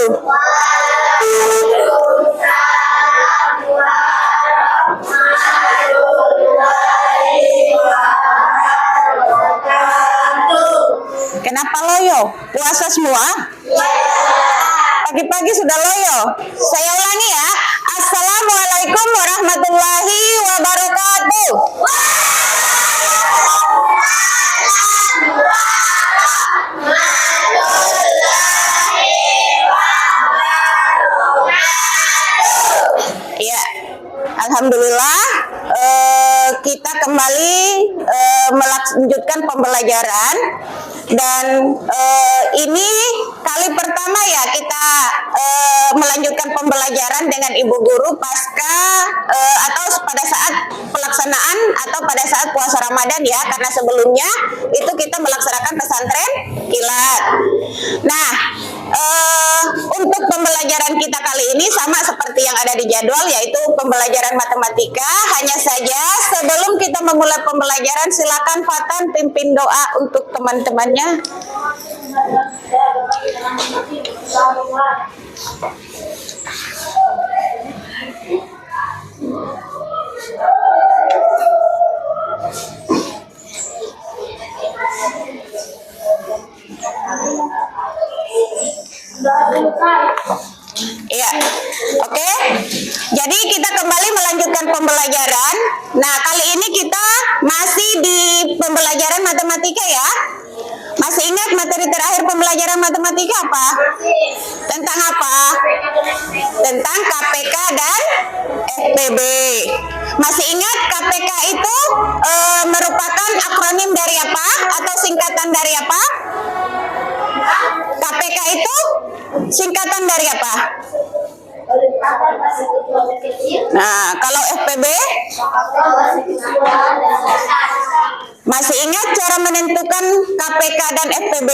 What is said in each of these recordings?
wabarakatuh. Kenapa loyo? Puasa semua? Pagi-pagi sudah loyo. Saya ulangi ya. Assalamualaikum warahmatullahi wabarakatuh. Ya, alhamdulillah kita kembali melanjutkan pembelajaran dan ini kali pertama ya kita melanjutkan pembelajaran dengan ibu guru pasca atau pada saat pelaksanaan atau pada saat puasa Ramadan ya, karena sebelumnya itu kita melaksanakan pesantren kilat. Nah, untuk pembelajaran kita kali ini sama seperti yang ada di jadwal, yaitu pembelajaran matematika. Hanya saja sebelum kita memulai pembelajaran, silakan Fatan pimpin doa untuk teman-temannya. Iya, oke. Jadi kita kembali melanjutkan pembelajaran. Nah, kali ini kita masih di pembelajaran matematika ya. Masih ingat materi terakhir pembelajaran matematika apa? Tentang apa? Tentang KPK dan FPB. Masih ingat KPK itu merupakan akronim dari apa? Atau singkatan dari apa? KPK itu singkatan dari apa? Nah, kalau FPB? Masih ingat cara menentukan KPK dan FPB?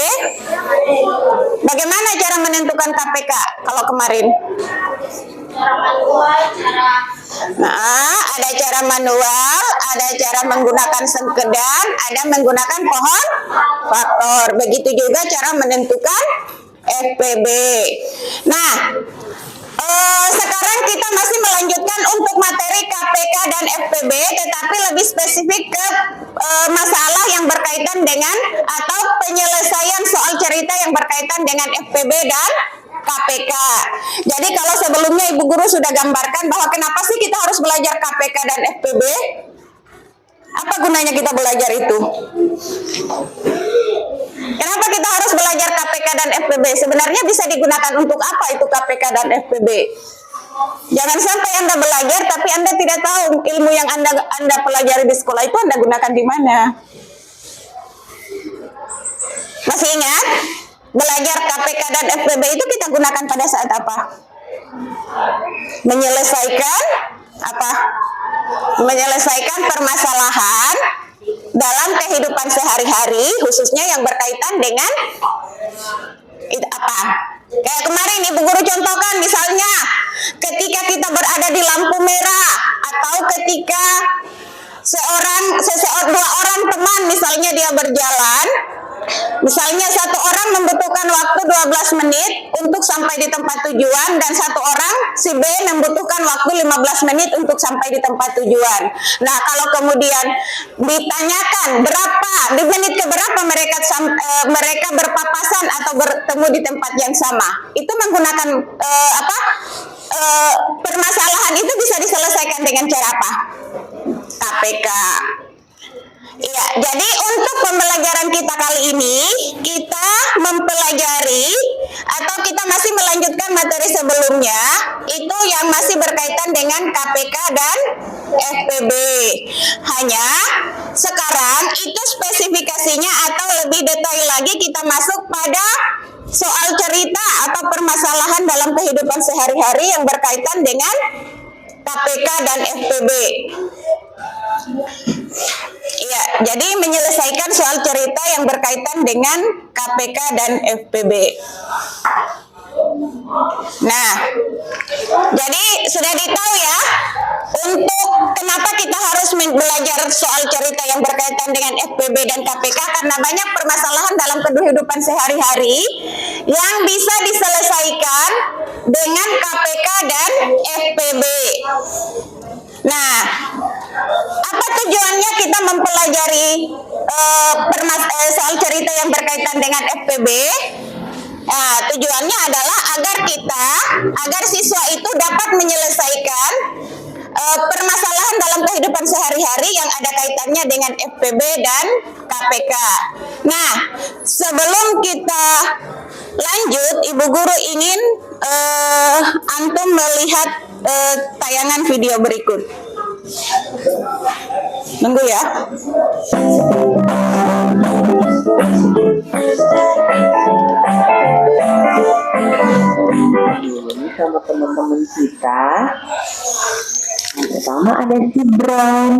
Bagaimana cara menentukan KPK kalau kemarin? Nah, ada cara manual, ada cara menggunakan sengkedan, ada menggunakan pohon faktor. Begitu juga cara menentukan FPB. Nah, sekarang kita masih melanjutkan untuk materi KPK dan FPB, tetapi lebih spesifik ke masalah yang berkaitan dengan atau penyelesaian soal cerita yang berkaitan dengan FPB dan KPK. Jadi kalau sebelumnya Ibu Guru sudah gambarkan bahwa kenapa sih kita harus belajar KPK dan FPB? Apa gunanya kita belajar itu? Kenapa kita harus belajar KPK dan FPB? Sebenarnya bisa digunakan untuk apa itu KPK dan FPB? Jangan sampai Anda belajar tapi Anda tidak tahu ilmu yang Anda pelajari di sekolah itu Anda gunakan di mana. Masih ingat? Belajar KPK dan FPB itu kita gunakan pada saat apa? Menyelesaikan apa? Menyelesaikan permasalahan dalam kehidupan sehari-hari, khususnya yang berkaitan dengan itu apa? Kayak kemarin Ibu Guru contohkan, misalnya ketika kita berada di lampu merah atau ketika dua orang teman misalnya dia berjalan, misalnya satu orang membutuhkan waktu 12 menit untuk sampai di tempat tujuan dan satu orang si B membutuhkan waktu 15 menit untuk sampai di tempat tujuan. Nah, kalau kemudian ditanyakan berapa di menit keberapa mereka berpapasan atau bertemu di tempat yang sama, itu menggunakan permasalahan itu bisa diselesaikan dengan cara apa? KPK. Iya, jadi untuk pembelajaran kita kali ini, kita mempelajari atau kita masih melanjutkan materi sebelumnya, itu yang masih berkaitan dengan KPK dan FPB. Hanya sekarang itu spesifikasinya atau lebih detail lagi kita masuk pada soal cerita atau permasalahan dalam kehidupan sehari-hari yang berkaitan dengan KPK dan FPB. Iya, jadi menyelesaikan soal cerita yang berkaitan dengan KPK dan FPB. Nah, jadi sudah ditahu ya, untuk kenapa kita harus belajar soal cerita yang berkaitan dengan FPB dan KPK, karena banyak permasalahan dalam kehidupan sehari-hari yang bisa diselesaikan dengan KPK dan FPB. Nah, apa tujuannya kita mempelajari soal cerita yang berkaitan dengan FPB? Nah, tujuannya adalah agar siswa itu dapat menyelesaikan permasalahan dalam kehidupan sehari-hari yang ada kaitannya dengan FPB dan KPK. Nah, sebelum kita lanjut, Ibu Guru ingin antum melihat tayangan video berikut. Tunggu ya. Ini sama teman-teman kita. Yang pertama ada si Brown,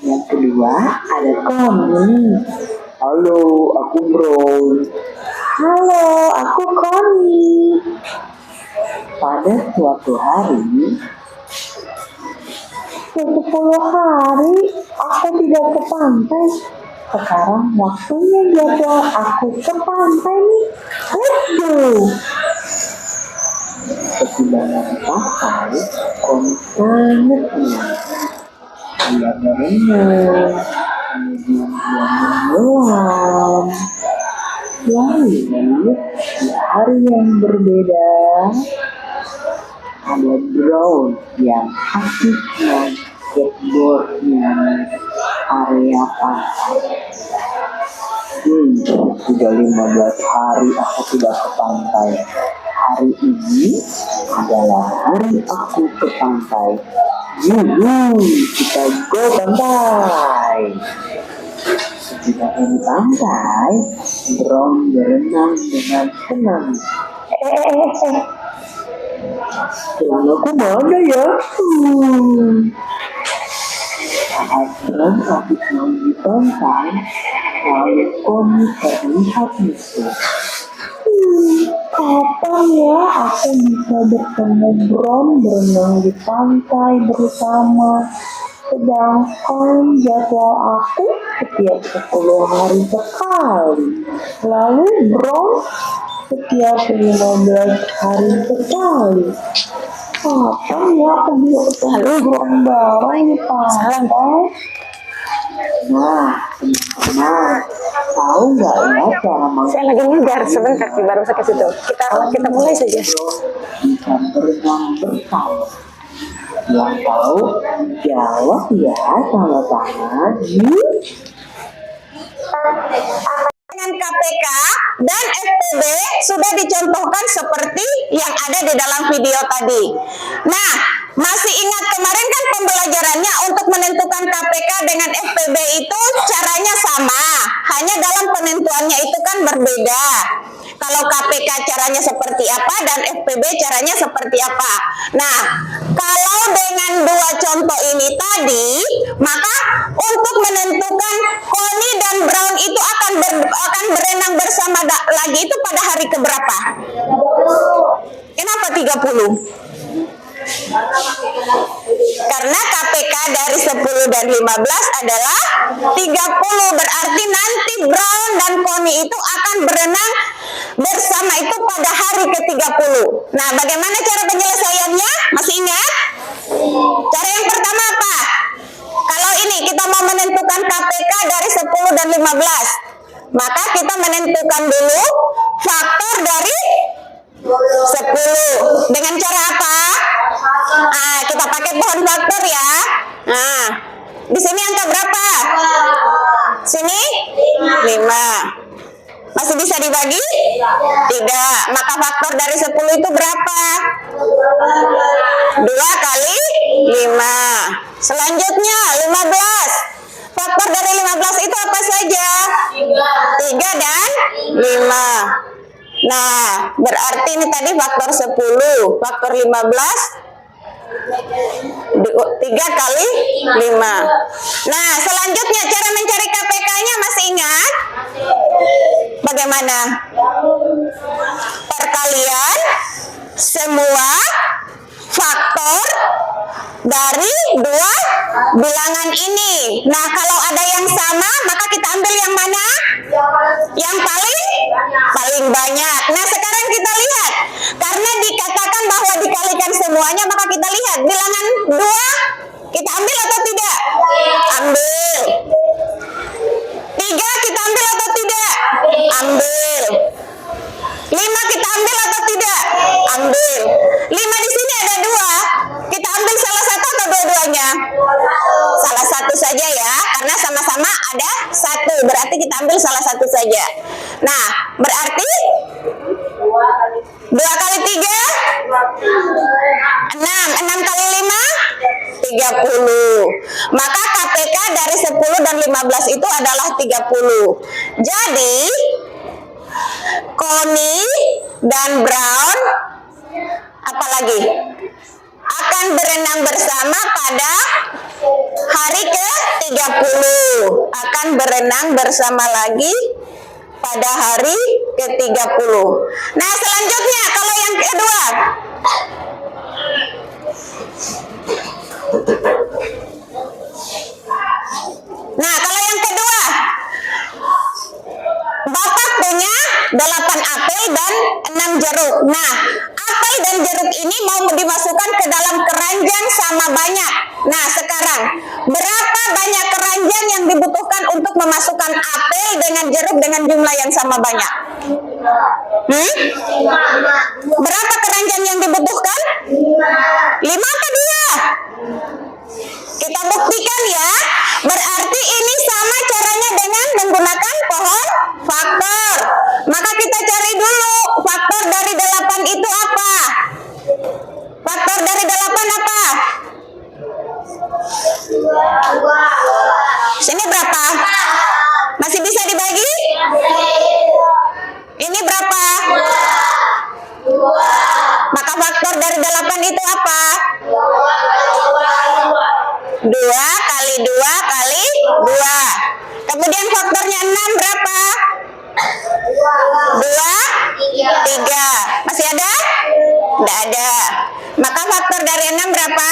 yang kedua ada Connie. Halo, aku Brown. Halo, aku Connie. Pada suatu hari, 10 hari aku tidak ke pantai. Sekarang waktunya jadwal aku ke pantai nih. Aduh. Sesudah sampai, Connie sangat senang. Dia berenang, kemudian dia menyelam. Lalu di hari yang berbeda, ada Brown yang asik main skateboardnya area pantai. Sudah 15 hari aku tidak ke pantai. Hari ini adalah hari aku ke pantai. Kita go pantai. Ketika di pantai, Brown berenang dengan tenang. Aku mana ya? Saat Brown habis main di pantai, lalu Connie terlihat musuh. Kapan ya aku bisa bertemu Brown berenang di pantai bersama? Sedangkan jadwal aku setiap 10 hari sekali. Lalu Brown setiap 15 hari sekali. Kapan ya aku bisa ketemu Brown bareng di pantai? Nah, teman-teman, tahu nggak ya cara Saya lagi ngejar sebentar, baru saya ke situ. Kita mulai saja. bisa berenang bersama? Yang tahu jawab ya sama tangan. Dengan KPK dan FPB sudah dicontohkan seperti yang ada di dalam video tadi. Nah, masih ingat kemarin kan pembelajarannya untuk menentukan KPK dengan FPB itu caranya sama, hanya dalam penentuannya itu kan berbeda. Kalau KPK caranya seperti apa dan FPB caranya seperti apa. Nah, kalau dengan dua contoh ini tadi, maka untuk menentukan Connie dan Brown itu akan berenang bersama lagi itu pada hari keberapa? Kenapa 30? Karena KPK dari 10 dan 15 adalah 30, berarti nanti Brown dan Connie itu akan berenang bersama itu pada hari ke-30. Nah, bagaimana cara penyelesaiannya? Masih ingat? Cara yang pertama apa? Kalau ini kita mau menentukan KPK dari 10 dan 15, maka kita menentukan dulu faktor dari 10. Dengan cara apa? Kita pakai pohon faktor ya. Nah, di sini angka berapa? Sini 5. Masih bisa dibagi? Tidak. Maka faktor dari 10 itu berapa? 2 kali 5. Selanjutnya 15. Faktor dari 15 itu apa saja? 3 dan 5. Nah, berarti ini tadi faktor 10. Faktor 15 3 kali 5. Nah, selanjutnya cara mencari KPK-nya masih ingat? Bagaimana? Perkalian semua faktor dari dua bilangan ini. Nah, kalau ada yang sama, maka kita ambil yang mana? Yang paling banyak. Nah, sekarang Salah satu saja ya, karena sama-sama ada satu, berarti kita ambil salah satu saja. Nah, berarti 2 kali 3 6, 6 kali 5 30. Maka KPK dari 10 dan 15 itu adalah 30. Jadi Connie dan Brown apalagi akan berenang bersama pada hari ke-30. Akan berenang bersama lagi pada hari ke-30. Nah, selanjutnya kalau yang kedua. Nah, kalau yang kedua, Bapak punya 8 apel dan 6 jeruk. Nah, apel dan jeruk ini mau dimasukkan ke dalam keranjang sama banyak. Nah, sekarang berapa banyak keranjang yang dibutuhkan untuk memasukkan apel dengan jeruk dengan jumlah yang sama banyak? Berapa keranjang yang dibutuhkan? 5 atau 2? Kita buktikan ya. Berarti ini sama caranya dengan menggunakan pohon faktor. Maka kita cari dulu faktor dari 8 itu apa? Faktor dari 8 apa? Sini berapa? Masih bisa dibagi? Ini berapa? 2. Maka faktor dari 8 itu apa? 2 kali 2 kali 2. Kemudian faktornya 6 berapa? 2, 3. Masih ada? Tidak ada. Maka faktor dari 6 berapa?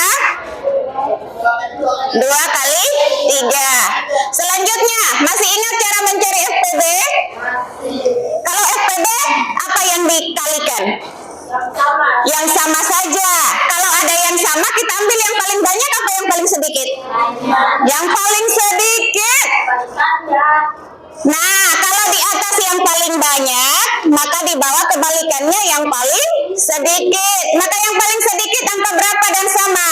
2 kali 3. Selanjutnya, masih ingat cara mencari FPB? Kalau FPB, apa yang dikalikan? Yang sama saja. Kalau ada yang sama, kita ambil yang paling banyak apa yang paling sedikit? Yang paling sedikit. Nah, kalau di atas yang paling banyak, maka di bawah kebalikannya yang paling sedikit. Maka yang paling sedikit angka berapa dan sama?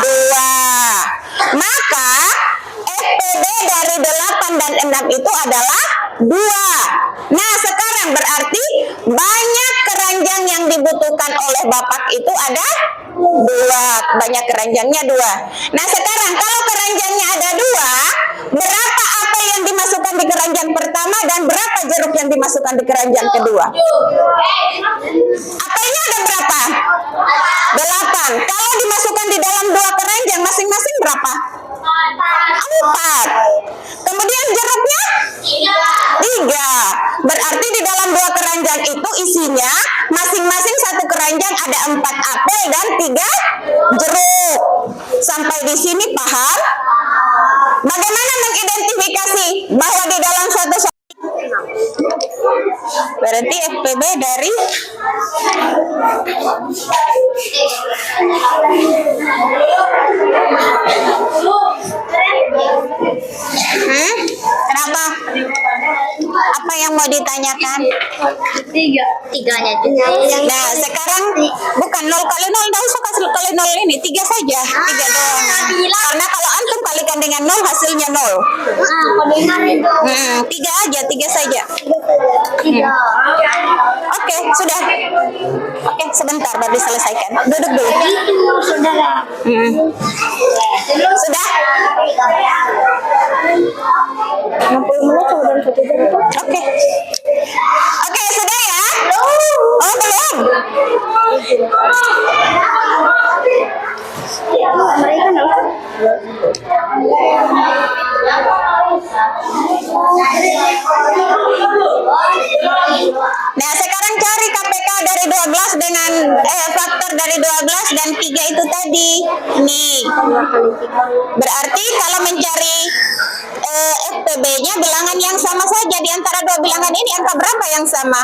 2. Maka FPB dari 8 dan 6 itu adalah 2. Nah, sekarang berarti banyak keranjang yang dibutuhkan oleh Bapak itu ada 2. Banyak keranjangnya 2. Nah, sekarang kalau keranjangnya ada 2, berapa apel yang dimasukkan di keranjang pertama dan berapa jeruk yang dimasukkan di keranjang kedua? Apelnya ada berapa? 8. Kalau dimasukkan di dalam 2 keranjang masing-masing berapa? 4. Kemudian jeruknya 3. Berarti di dalam 2 keranjang itu isinya masing-masing satu keranjang ada 4 apel dan 3 jeruk. Sampai di sini paham? Bagaimana mengidentifikasi bahwa di dalam suatu berarti FPB dari kenapa? Apa yang mau ditanyakan? 3-nya itu. Nah, sekarang bukan 0 kali 0, tidak usah kasih kali 0 ini, 3 saja. 3 doang. Karena kalau antum kalikan dengan 0 hasilnya 0. Itu. 3 aja, 3 saja. 3. Oke, sudah. Oke, sebentar baru diselesaikan. Duduk dulu. Itu, saudara. Sudah? 60 menit sama dalam 1 jam itu. Oke. Oke, sudah ya? Oh, belum. Mereka nggak. Nah, sekarang cari KPK dari 12 dengan faktor dari 12 dan 3 itu tadi. Nih. Berarti kalau mencari FPB-nya bilangan yang sama saja di antara antara dua bilangan ini angka berapa yang sama?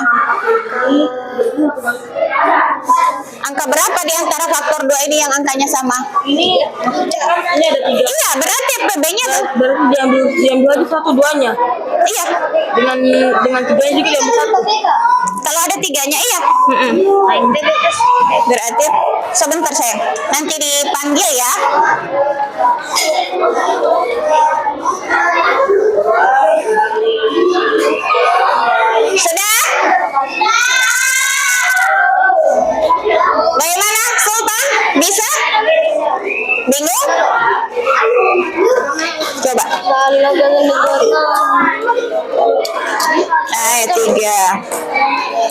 Angka berapa di antara faktor 2 ini yang angkanya sama? Ini ada 3. Iya, berarti FPB-nya tuh. Berarti diambil aja 1 2-nya. Iya. Dengan 3-nya juga diambil 1. Kalau ada 3-nya iya. Berarti sebentar sayang. Nanti dipanggil ya. Sudah? Bagaimana Sultan? Bisa? Bingung? Coba. Tiga.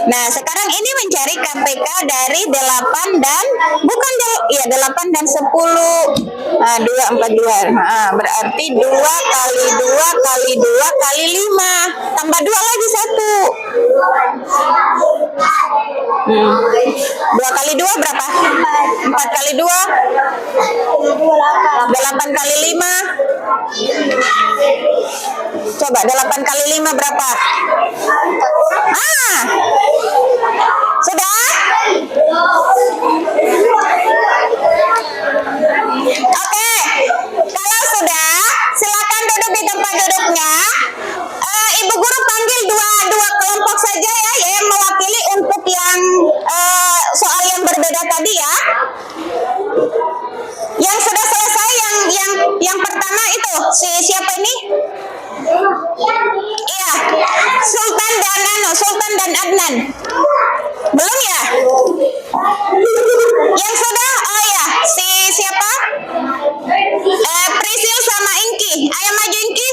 Nah, sekarang ini mencari KPK dari 8 dan bukan 8 dan 10. Nah, 2 4 2. Nah, berarti 2 kali 2 kali 2 kali 5. Tambah 2 lagi 1. 2 kali 2 berapa? 4 kali 2 8 kali 5. Coba 8 kali 5 berapa? Sudah? Oke. Kalau sudah, silakan duduk di tempat duduknya. Ibu guru panggil dua kelompok saja ya, yang mewakili untuk yang soal yang berbeda tadi ya. Yang sudah selesai yang pertama itu siapa ini? Iya, Sultan dan Adnan. Belum ya? Yang sudah? Oh ya, siapa? Prisil sama Inki. Ayo maju Inki.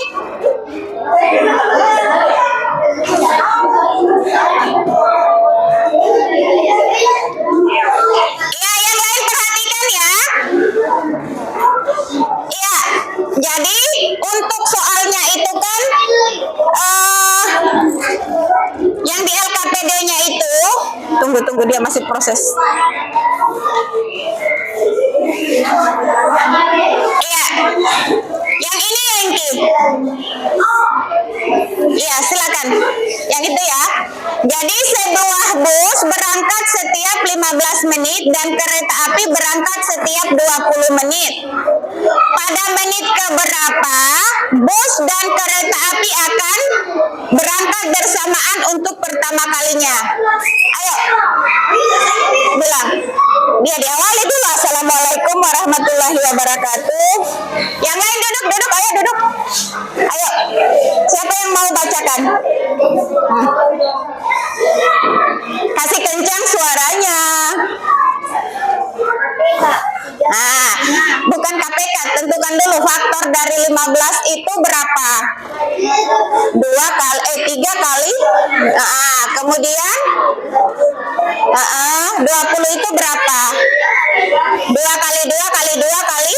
Iya, yang lain perhatikan ya. Iya, jadi untuk soalnya itu kan yang di LKPD-nya itu tunggu dia masih proses. Iya, yang ini ya Inki. Iya, silakan. Yang itu ya. Jadi sebuah bus berangkat setiap 15 menit dan kereta api berangkat setiap 20 menit. Pada menit keberapa bus dan kereta api akan berangkat bersamaan untuk pertama kalinya? Ayo. Bilang. Dia diawali dulu. Assalamualaikum warahmatullahi wabarakatuh. Yang lain duduk, ayo duduk. Ayo. Siapa yang mau bacakan? Kasih kencang suaranya. Nah, bukan KPK, tentukan dulu faktor dari 15 itu berapa? 3 kali. Kemudian 20 itu berapa? 2 kali 2 kali 2 kali.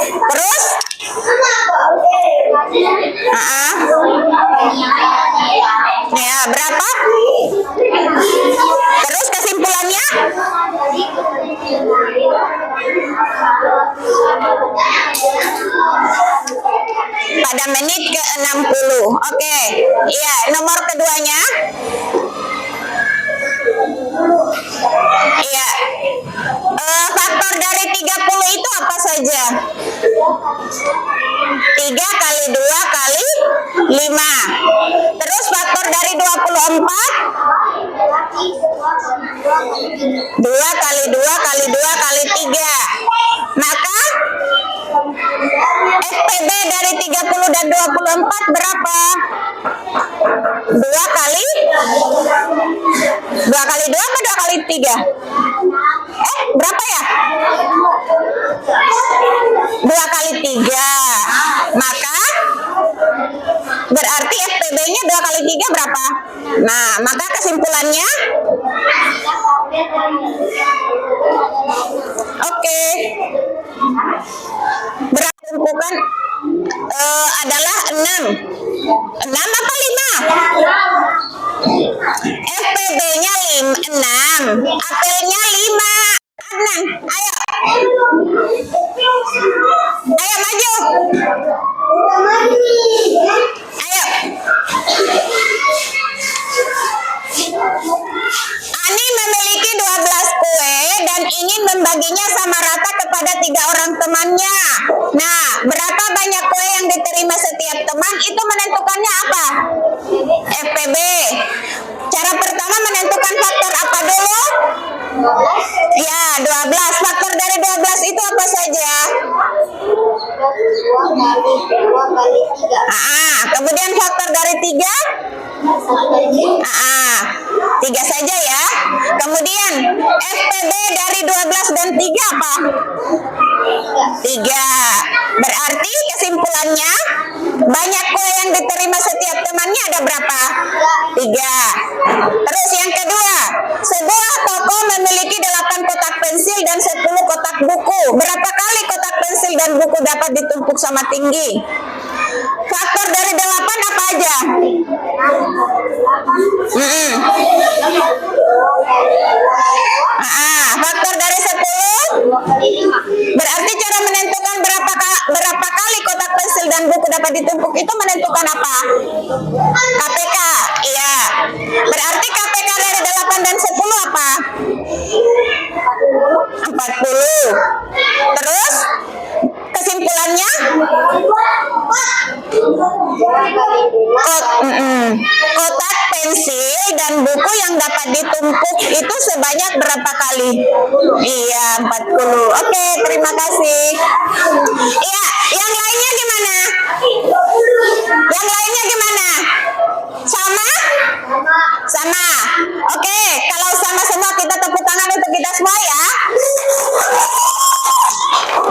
Terus? Ya, berapa? Terus kesimpulannya? Pada menit ke-60. Oke. Iya, nomor keduanya. Iya. Faktor dari 30 itu apa saja? 3 kali 2 kali 5. Terus faktor dari 24? 2 kali 2 kali 2 kali 3. Maka FPB dari 30 dan 24 berapa? 2 kali 2 kali 2 apa 2 kali 3? Berapa ya? 2 kali 3. Maka berarti FPB-nya 2 kali 3 berapa? Nah, maka kesimpulannya oke. Berarti tumpukan adalah 6. 6 apa 5? FPB-nya 6, apelnya 5. Adnan, ayo. Ayo maju. Ayo. Ani memiliki 12 kue dan ingin membaginya sama rata kepada 3 orang temannya. Nah, berapa banyak kue yang diterima setiap teman itu menentukannya apa? FPB. Cara pertama menentukan faktor apa dulu? Ya, 12. Faktor dari 12 itu apa saja? 2 kali 3. Kemudian faktor dari 3? 3 saja ya. Kemudian FPB dari 12 dan 3 apa? 3. Berarti kesimpulannya banyak kue yang diterima setiap temannya ada berapa? 3. Terus yang kedua, sebuah toko memiliki 8 kotak pensil dan 10 kotak buku. Berapa kali kotak pensil dan buku dapat ditumpuk sama tinggi? Faktor dari 8 apa aja? Faktor dari 10? 2 kali 5. Berarti cara menentukan berapa kali kotak pensil dan buku dapat ditumpuk itu menentukan apa? KPK. Iya. Berarti KPK dari 8 dan 10 apa? 40. Terus kesimpulannya? Kotak pensil dan buku yang dapat ditumpuk itu sebanyak berapa kali? Iya, 40. Oke, terima kasih. Iya, yang lainnya gimana? Yang lainnya gimana? Sama? Sama. Oke, kalau sama semua kita tepuk tangan untuk kita semua ya.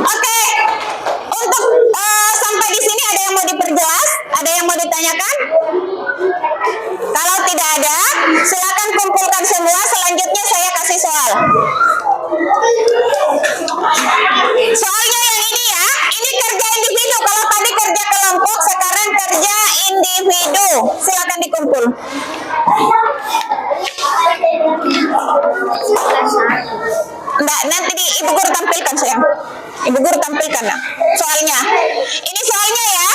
Oke. Untuk sampai di sini ada yang mau diperjelas? Ada yang mau ditanyakan? Kalau tidak ada, silakan kumpulkan semua. Selanjutnya saya kasih soal. Soalnya yang ini ya, ini kerja individu. Kalau tadi kerja kelompok, sekarang kerja individu. Silakan dikumpul. Mbak, nanti Ibu Guru tampilkan sayang. Ibu Guru tampilkan nah, soalnya. Ini soalnya ya.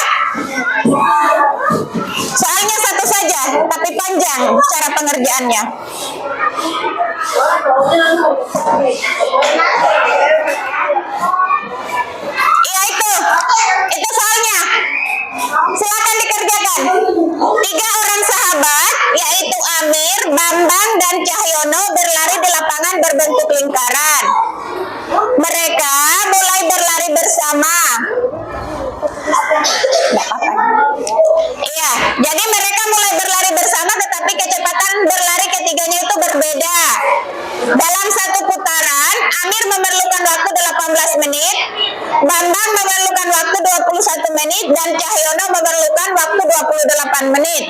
Soalnya satu saja, tapi panjang cara pengerjaannya. Iya itu soalnya. Silakan dikerjakan. 3 orang sahabat, yaitu Amir, Bambang, dan Cahyono berlari di lapangan berbentuk lingkaran. Mereka mulai berlari bersama. Iya, jadi mereka mulai berlari bersama, tetapi kecepatan berlari ketiganya itu berbeda. Dalam satu putaran, Amir memerlukan waktu 18 menit, Bambang memerlukan waktu 21 menit, dan Cahyono memerlukan waktu 28 menit.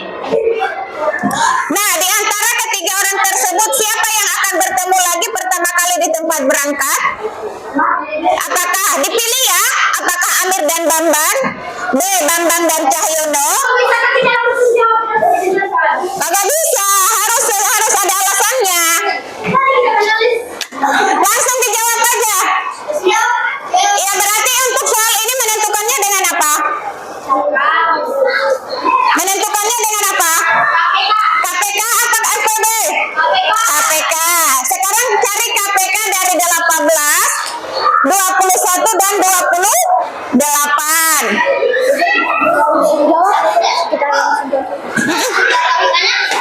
Nah, di antara ketiga orang tersebut, siapa yang akan bertemu lagi pertama kali di tempat berangkat? Apakah dipilih ya? Apakah Amir dan Bambang? B. Bambang dan Cahyono? Kagak bisa, harus ada alasannya. Langsung dijawab aja. Ya, berarti untuk soal ini menentukannya dengan apa? Menentukannya dengan apa? KPK atau FPB? KPK. Sekarang cari KPK dari 18, 21 dan 28.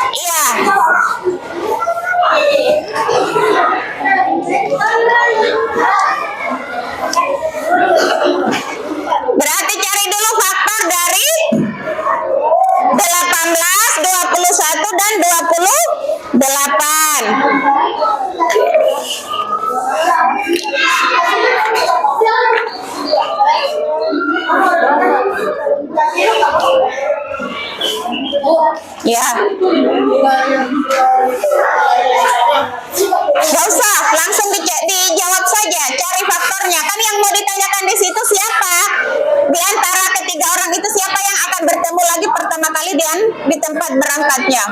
Iya. Berarti cari dulu faktor dari 18, 21 dan 28. Ya. Gak usah, langsung dijawab saja, cari faktornya. Kan yang mau ditanyakan di situ siapa? Di antara ketiga orang itu siapa yang akan bertemu lagi pertama kali di tempat berangkatnya?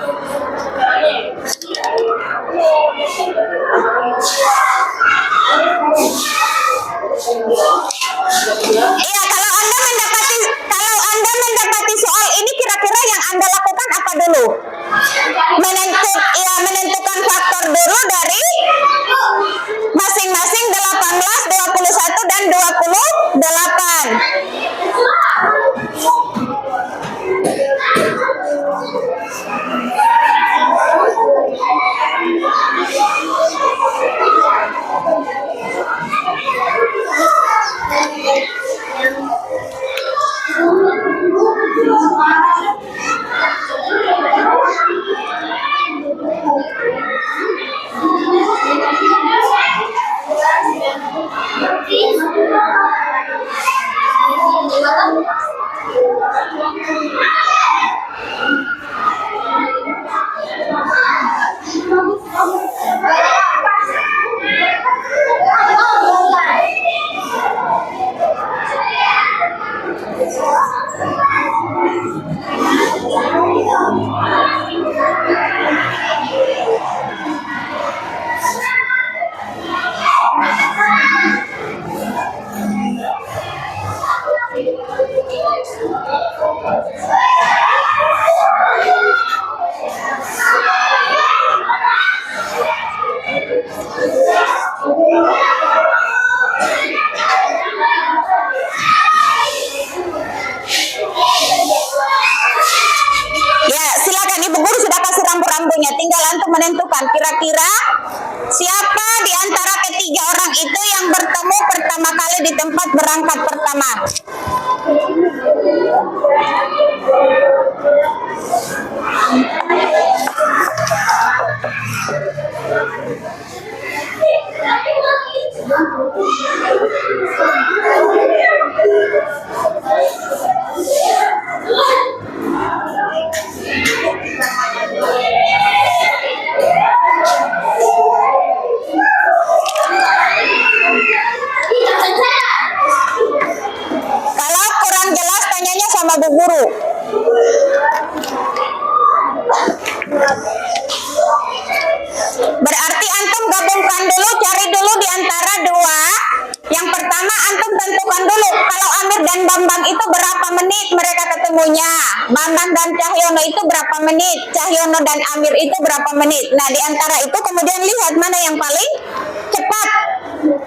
ini kira-kira yang Anda lakukan apa dulu? Menentukan faktor dulu dari masing-masing 18, 21, dan 28. Ya, silakan Ibu Guru sudah kasih rambu-rambunya. Tinggal antum menentukan kira-kira siapa di antara ketiga orang itu yang bertemu pertama kali di tempat berangkat pertama. Kalau kurang jelas tanyanya sama Bu Guru. Berarti antum gabungkan dulu, cari dulu di antara dua. Yang pertama antum tentukan dulu kalau Amir dan Bambang itu berapa menit mereka ketemunya. Bambang dan Cahyono itu berapa menit. Cahyono dan Amir itu berapa menit. Nah, di antara itu kemudian lihat mana yang paling cepat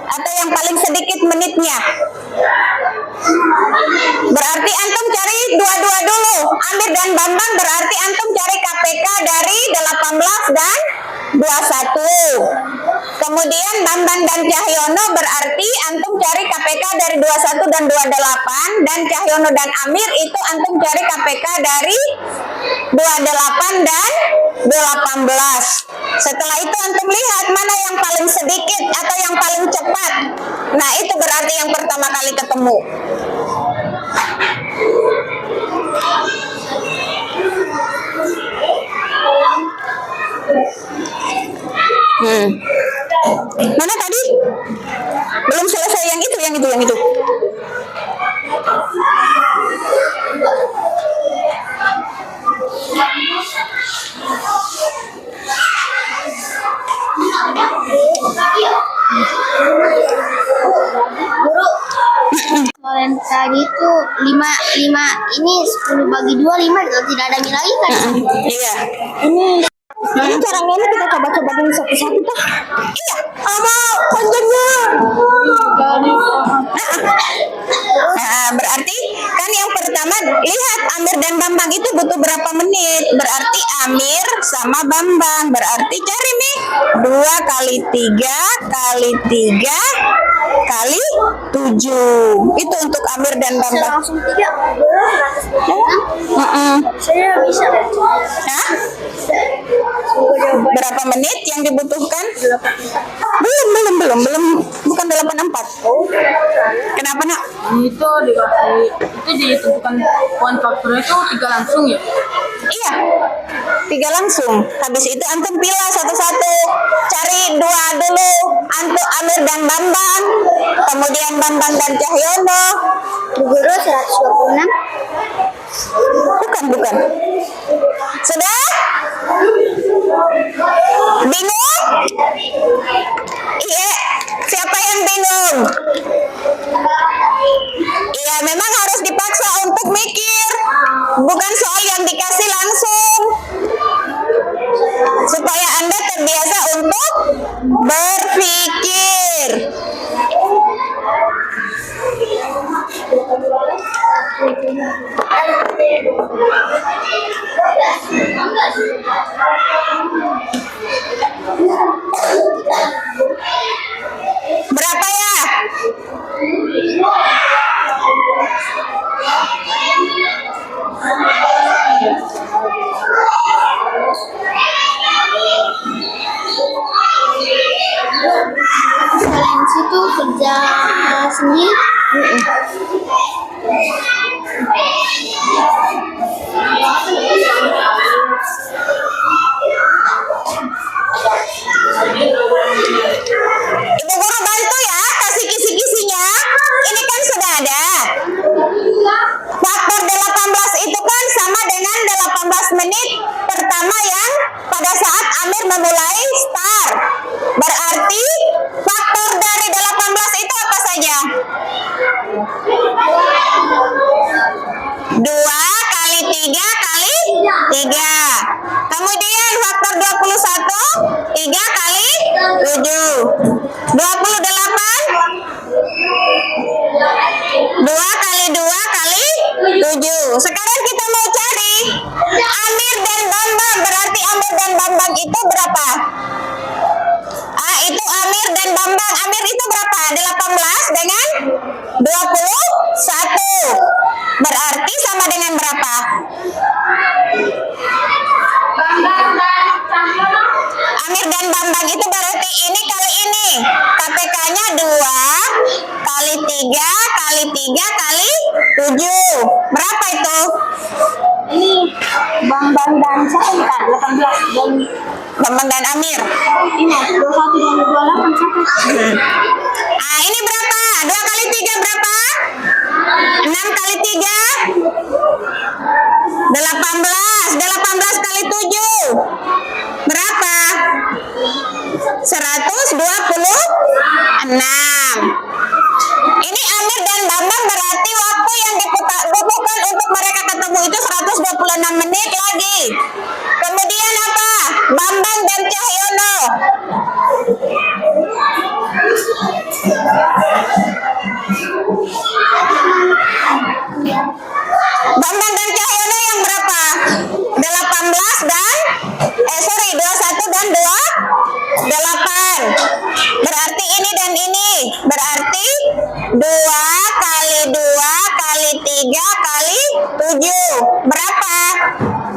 atau yang paling sedikit menitnya. Berarti antum cari dua-dua dulu. Amir dan Bambang berarti antum cari KPK dari 18 dan 21. Kemudian Bambang dan Cahyono berarti antum cari KPK dari 21 dan 28, dan Cahyono dan Amir itu antum cari KPK dari 28 dan 18. Setelah itu antum lihat mana yang paling sedikit atau yang paling cepat. Nah, itu berarti yang pertama kali ketemu. Mana tadi? Belum selesai yang itu. Guru, kalau yang tadi tuh 5 ini 10 bagi 2 5 tidak ada lagi kan? Iya. Ini caranya ini kita coba-coba dulu satu-satu tuh. Iya. Apa panjangnya? Nah, berarti kan yang pertama lihat Amir dan Bambang itu butuh berapa menit. Berarti Amir sama Bambang. Berarti cari nih 2 kali 3 kali 3 kali 7. Itu untuk Amir dan Bambang. Langsung 3. Saya bisa. Hah? Berapa menit yang dibutuhkan? Belum. Bukan 84. Kenapa, Nak? Itu dikasih, itu ditentukan poin faktor itu 3 langsung ya? Iya, 3 langsung. Habis itu antum pilih satu-satu. Cari 2 dulu. Antum Amir dan Bambang. Kemudian Bambang dan Cahyono. Bu Guru 126. Bukan. Sudah? Bingung? Iya. Siapa yang bingung? Iya, memang harus dipaksa untuk mikir. bukan soal yang dikasih langsung. Supaya Anda terbiasa untuk berpikir. Berapa ya? Kalian situ kerja sendiri. Ibu guru bantu ya, kasih kisi-kisinya. Ini kan sudah ada. Faktor 18 itu kan sama dengan 18 menit pertama yang pada saat Amir memulai start. Berarti faktor dari 18 itu apa saja? 2 kali 3 kali 3. Kemudian faktor 21, 3 kali 7. 28, 2 kali 2 kali 7. Sekarang kita mau cari Amir dan Bambang. Berarti Amir dan Bambang itu berapa? Itu Amir dan Bambang. Amir itu berapa? 18 dengan 21. Berarti sama dengan berapa? Amir dan Bambang itu berarti ini kali ini. KPK-nya 2 kali 3 kali 3 kali 7. Berapa itu? Ini Bambang dan siapa kan? 18 dan Bambang dan Amir. ini 21 dan 28 siapa? Ini berapa? 2 kali 3 berapa? 6 kali 3 18. 18 kali 7 berapa? 126. Ini Amir dan Bambang berarti waktu yang dibutuhkan untuk mereka ketemu itu 126 menit lagi. Kemudian apa? Bambang dan Cahyono. Bambang dan Cahyono yang berapa? 18 dan 21 dan 28. Berarti ini dan ini. Berarti 2 kali 2 kali 3 kali 7. Berapa?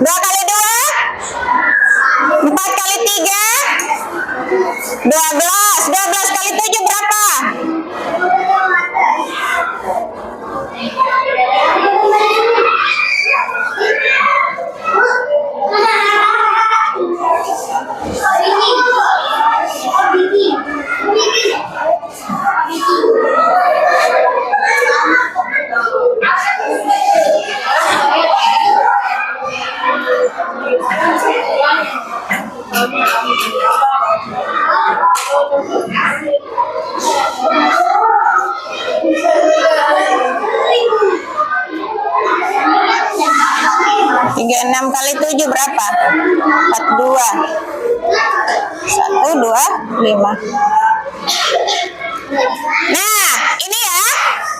2 kali 2? 4 kali 3? 12. 12 kali 7 berapa? 36 kali 7 berapa? 42. 1, 2, 5. Nah, ini ya.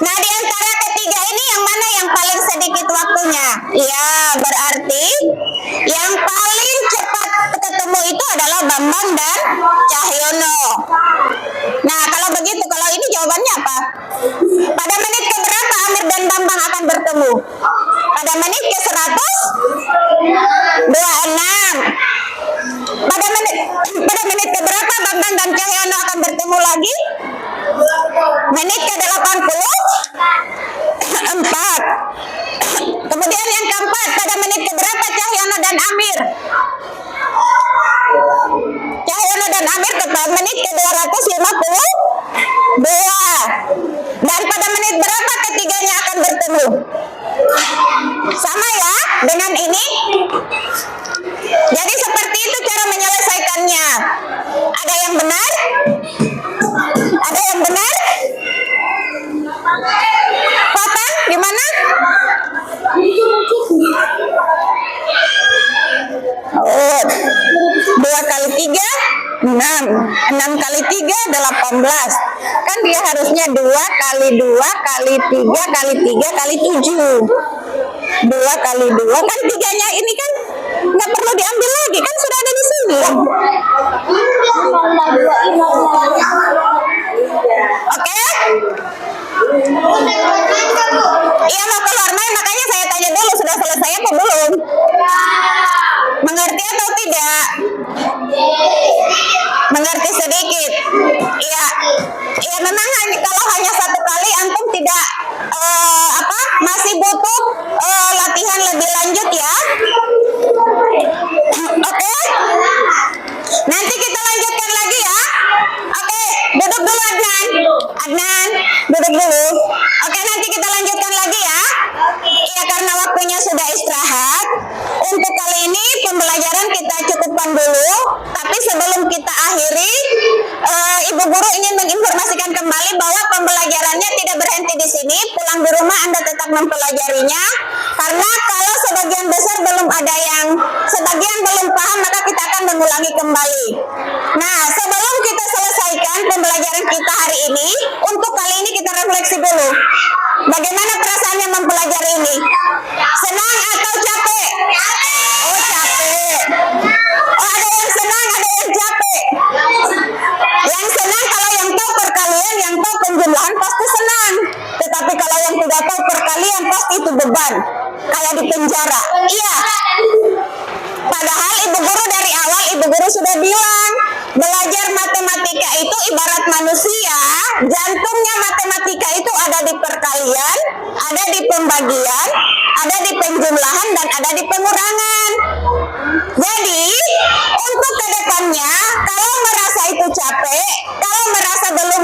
Nah, di antara ketiga ini yang mana yang paling sedikit waktunya? Ya, berarti yang paling cepat ketemu itu adalah Bambang dan Cahyono. Nah, kalau begitu, kalau ini jawabannya apa? Pada menit ke berapa Amir dan Bambang akan bertemu? Pada menit ke 126. Pada menit ke berapa Bambang dan Cahyono akan bertemu lagi? Menit ke 84. Kemudian yang keempat, pada menit ke berapa Cahyono dan Amir? Cahyono dan Amir ke menit ke 252. Dan pada menit berapa ketiganya akan bertemu? Sama ya dengan ini. Jadi seperti itu cara menyelesaikannya. Ada yang benar? Ada yang benar? Fatan, gimana? 3, 6. 6 kali 3, 18. Kan dia harusnya 2 kali 2 kali 3 kali 3 kali 7. 2 kali 2 kan 3-nya ini kan nggak perlu diambil lagi, kan sudah ada di sini. Oke? Iya, mau keluar main, makanya saya tanya dulu sudah selesai apa belum? Mengerti atau tidak? Mengerti sedikit. Iya. Iya, memang kalau hanya satu kali antum tidak masih butuh latihan lebih lanjut ya. Oke? Nanti kita lanjutkan lagi ya. Oke, duduk dulu Adnan. Adnan, duduk dulu. Oke, nanti kita lanjutkan lagi ya. Iya, karena waktunya sudah istirahat. Untuk kali ini pembelajaran kita cukupkan dulu. Tapi sebelum kita akhiri, Ibu Guru ingin menginformasikan kembali bahwa pembelajarannya tidak berhenti di sini. Pulang di rumah Anda tetap mempelajarinya. Karena kalau sebagian besar sebagian belum paham, maka kita akan mengulangi kembali. Nah, sebelum kita selesaikan pembelajaran kita hari ini, untuk kali ini kita refleksi dulu. Bagaimana perasaannya mempelajari ini? Senang atau capek? Oh, capek. Oh, ada yang senang, ada yang capek. Yang senang kalau yang tahu perkalian, yang tahu penjumlahan pasti senang. Tetapi kalau yang tidak tahu perkalian pasti itu beban. Kayak di penjara. Iya. Padahal Ibu Guru dari awal, Ibu Guru sudah bilang, belajar matematika itu ibarat manusia, jantungnya matematika itu ada di perkalian, ada di pembagian, ada di penjumlahan, dan ada di pengurangan. Jadi, untuk kedepannya, kalau merasa itu capek, kalau merasa belum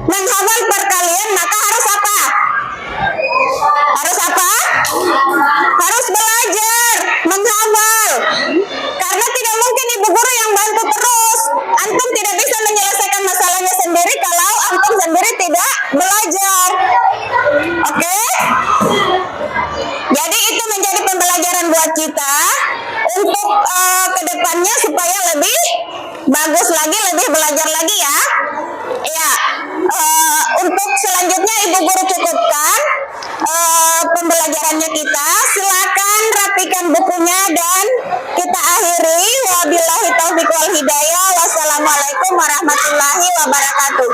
menghafal perkalian, maka harus apa? Harus apa? Harus belajar, menghafal. Karena tidak mungkin Ibu Guru yang bantu terus. Antum tidak bisa menyelesaikan masalahnya sendiri kalau antum sendiri tidak belajar. Oke? Jadi itu menjadi pembelajaran buat kita untuk kedepannya supaya lebih bagus lagi, lebih belajar lagi ya. Ya, untuk selanjutnya Ibu Guru cukupkan pembelajarannya kita. Silakan rapikan bukunya dan kita akhiri. Wabillahi taufiq wal hidayah. Wassalamualaikum warahmatullahi wabarakatuh.